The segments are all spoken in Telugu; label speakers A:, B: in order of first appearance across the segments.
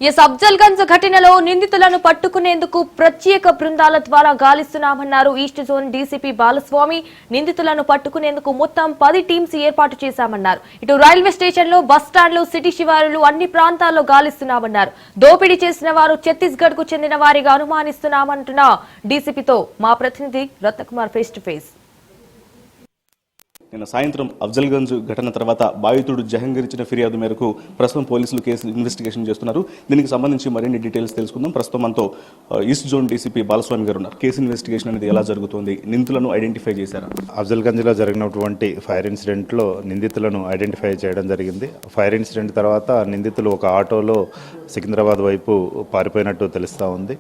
A: అఫ్జల్గంజ్ ఘటనలో నిందితులను పట్టుకునేందుకు ప్రత్యేక బృందాల ద్వారా గాలిస్తున్నామన్నారు ఈస్ట్ జోన్ డీసీపీ బాలస్వామి. నిందితులను పట్టుకునేందుకు మొత్తం 10 టీమ్స్ ఏర్పాటు చేశామన్నారు. ఇటు రైల్వే స్టేషన్లు, బస్టాండ్లు, సిటీ శివారులు అన్ని ప్రాంతాల్లో గాలిస్తున్నామన్నారు. దోపిడీ చేసిన వారు ఛత్తీస్గఢ్ కు చెందిన వారిగా అనుమానిస్తున్నామంటున్న డీసీపీతో మా ప్రతినిధి రత్నకుమార్ ఫేస్ టు ఫేస్.
B: నిన్న సాయంత్రం అఫ్జల్గంజ్ ఘటన తర్వాత బాధితుడు జహంగీర్ ఇచ్చిన ఫిర్యాదు మేరకు ప్రస్తుతం పోలీసులు కేసు ఇన్వెస్టిగేషన్ చేస్తున్నారు. దీనికి సంబంధించి మరిన్ని డీటెయిల్స్ తెలుసుకుందాం. ప్రస్తుతం మనతో ఈస్ట్ జోన్ డీసీపీ బాలస్వామి గారు ఉన్నారు. కేసు ఇన్వెస్టిగేషన్ అనేది ఎలా జరుగుతుంది, నిందితులను ఐడెంటిఫై చేశారా?
C: అఫ్జల్గంజ్లో జరిగినటువంటి ఫైర్ ఇన్సిడెంట్లో నిందితులను ఐడెంటిఫై చేయడం జరిగింది. ఫైర్ ఇన్సిడెంట్ తర్వాత నిందితులు ఒక ఆటోలో సికింద్రాబాద్ వైపు పారిపోయినట్టు తెలుస్తూ ఉంది.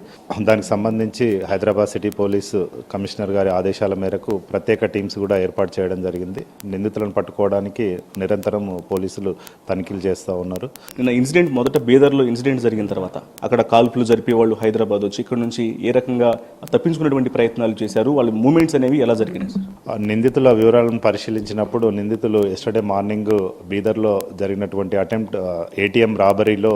C: దానికి సంబంధించి హైదరాబాద్ సిటీ పోలీసు కమిషనర్ గారి ఆదేశాల మేరకు ప్రత్యేక టీమ్స్ కూడా ఏర్పాటు చేయడం జరిగింది. నిందితులను పట్టుకోవడానికి నిరంతరం పోలీసులు తనిఖీలు చేస్తూ ఉన్నారు.
B: నిన్న ఇన్సిడెంట్ మొదట బీదర్లో ఇన్సిడెంట్ జరిగిన తర్వాత అక్కడ కాల్పులు జరిపే వాళ్ళు హైదరాబాద్ వచ్చి ఇక్కడ నుంచి ఏ రకంగా తప్పించుకునేటువంటి ప్రయత్నాలు చేశారు, వాళ్ళ మూమెంట్స్ అనేవి ఎలా జరిగినాయి సార్?
C: నిందితుల వివరాలను పరిశీలించినప్పుడు నిందితులు ఎస్టర్డే మార్నింగ్ బీదర్లో జరిగినటువంటి అటెంప్ట్ ఏటీఎం రాబరీలో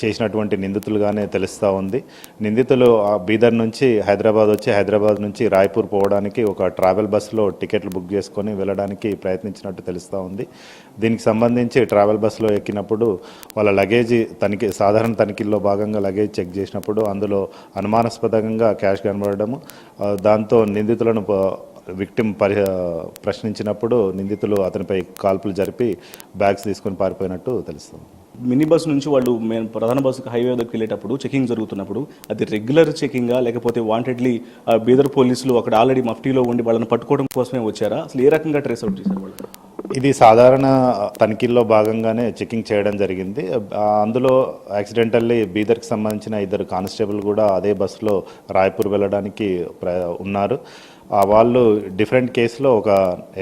C: చేసినటువంటి నిందితులుగానే తెలుస్తూ ఉంది. నిందితులు బీదర్ నుంచి హైదరాబాద్ వచ్చి హైదరాబాద్ నుంచి రాయ్పూర్ పోవడానికి ఒక ట్రావెల్ బస్సులో టికెట్లు బుక్ చేసుకొని వెళ్ళడానికి ప్రయత్నించినట్టు తెలుస్తూ ఉంది. దీనికి సంబంధించి ట్రావెల్ బస్సులో ఎక్కినప్పుడు వాళ్ళ లగేజ్ సాధారణ తనిఖీల్లో భాగంగా లగేజ్ చెక్ చేసినప్పుడు అందులో అనుమానాస్పదంగా క్యాష్ కనబడము, దాంతో నిందితులను విక్టిమ్ ప్రశ్నించినప్పుడు నిందితులు అతనిపై కాల్పులు జరిపి బ్యాగ్స్ తీసుకొని పారిపోయినట్టు తెలుస్తుంది.
B: మినీ బస్ నుంచి వాళ్ళు ప్రధాన బస్సుకు హైవే దగ్గరికి వెళ్ళేటప్పుడు చెకింగ్ జరుగుతున్నప్పుడు అది రెగ్యులర్ చెకింగా లేకపోతే వాంటెడ్లీ బీదర్ పోలీసులు అక్కడ ఆల్రెడీ మఫ్టీలో ఉండి వాళ్ళని పట్టుకోవడం కోసమే వచ్చారా? అసలు ఏ రకంగా ట్రేస్ అవుట్ చేశారు వాళ్ళు?
C: ఇది సాధారణ తనిఖీల్లో భాగంగానే చెకింగ్ చేయడం జరిగింది. అందులో యాక్సిడెంటల్లీ బీదర్కి సంబంధించిన 2 కానిస్టేబుల్ కూడా అదే బస్సులో రాయ్పూర్ వెళ్ళడానికి ఉన్నారు. వాళ్ళు డిఫరెంట్ కేసులో ఒక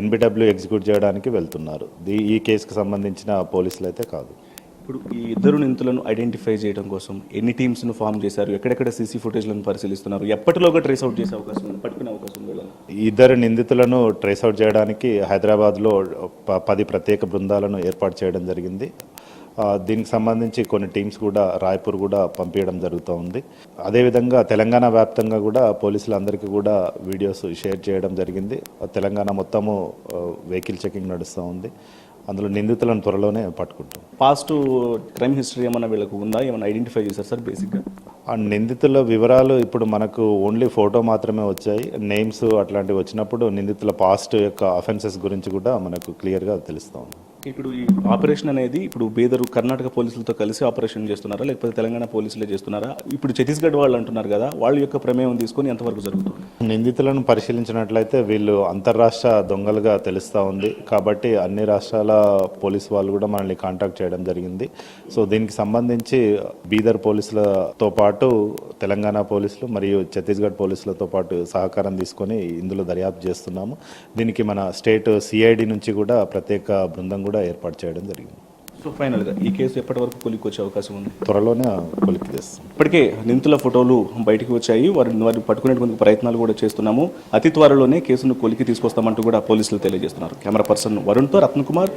C: ఎన్బిడబ్ల్యూ ఎగ్జిక్యూట్ చేయడానికి వెళ్తున్నారు. ఈ కేసుకు సంబంధించిన పోలీసులు అయితే కాదు.
B: ఇప్పుడు ఈ ఇద్దరు నిందితులను ఐడెంటిఫై చేయడం కోసం ఎన్ని టీమ్స్ను ఫామ్ చేశారు, ఎక్కడెక్కడ సీసీ ఫుటేజ్లను పరిశీలిస్తున్నారు, ఎప్పటిలోగా ట్రేస్ అవుట్ చేసే అవకాశం ఉంది, పట్టుకునే అవకాశం ఉంది?
C: ఈ 2 నిందితులను ట్రేస్ అవుట్ చేయడానికి హైదరాబాద్లో 10 ప్రత్యేక బృందాలను ఏర్పాటు చేయడం జరిగింది. దీనికి సంబంధించి కొన్ని టీమ్స్ కూడా రాయ్పూర్ కూడా పంపించడం జరుగుతూ ఉంది. అదేవిధంగా తెలంగాణ వ్యాప్తంగా కూడా పోలీసులందరికీ కూడా వీడియోస్ షేర్ చేయడం జరిగింది. తెలంగాణ మొత్తము వెహికల్ చెకింగ్ నడుస్తూ ఉంది. అందులో నిందితులను త్వరలోనే పట్టుకుంటాం.
B: పాస్ట్ క్రైమ్ హిస్టరీ ఏమన్నా వీళ్ళకు ఉందా, ఏమైనా ఐడెంటిఫై చేశారు సార్? బేసిక్గా
C: ఆ నిందితుల వివరాలు ఇప్పుడు మనకు ఓన్లీ ఫోటో మాత్రమే వచ్చాయి. నేమ్స్ అట్లాంటివి వచ్చినప్పుడు నిందితుల పాస్ట్ యొక్క అఫెన్సెస్ గురించి కూడా మనకు క్లియర్గా తెలుస్తూ ఉంది.
B: ఇప్పుడు ఈ ఆపరేషన్ అనేది ఇప్పుడు బీదర్ కర్ణాటక పోలీసులతో కలిసి ఆపరేషన్ చేస్తున్నారా, లేకపోతే తెలంగాణ పోలీసులే చేస్తున్నారా? ఇప్పుడు ఛత్తీస్గఢ్ వాళ్ళు అంటున్నారు కదా, వాళ్ళ యొక్క ప్రమేయం తీసుకొని ఎంతవరకు జరుగుతుంది?
C: నిందితులను పరిశీలించినట్లయితే వీళ్ళు అంతర్రాష్ట్ర దొంగలుగా తెలుస్తూ ఉంది. కాబట్టి అన్ని రాష్ట్రాల పోలీసు వాళ్ళు కూడా మనల్ని కాంటాక్ట్ చేయడం జరిగింది. సో దీనికి సంబంధించి బీదర్ పోలీసులతో పాటు తెలంగాణ పోలీసులు మరియు ఛత్తీస్గఢ్ పోలీసులతో పాటు సహకారం తీసుకొని ఇందులో దర్యాప్తు చేస్తున్నాము. దీనికి మన స్టేట్ సిఐడి నుంచి కూడా ప్రత్యేక బృందం కూడా ఏర్పాటు చేయడం జరిగింది.
B: సో ఫైనల్గా ఈ కేసు ఎప్పటి వరకు కొలికి వచ్చే అవకాశం ఉంది?
C: త్వరలోనే కొలికి తెస్తాం.
B: ఇప్పటికే నిందితుల ఫోటోలు బయటకు వచ్చాయి, వారిని పట్టుకునేటువంటి ప్రయత్నాలు కూడా చేస్తున్నాము. అతి త్వరలోనే కేసును కొలికి తీసుకొస్తామంటూ కూడా పోలీసులు తెలియజేస్తున్నారు. Camera person వరుణ్తో Ratnakumar,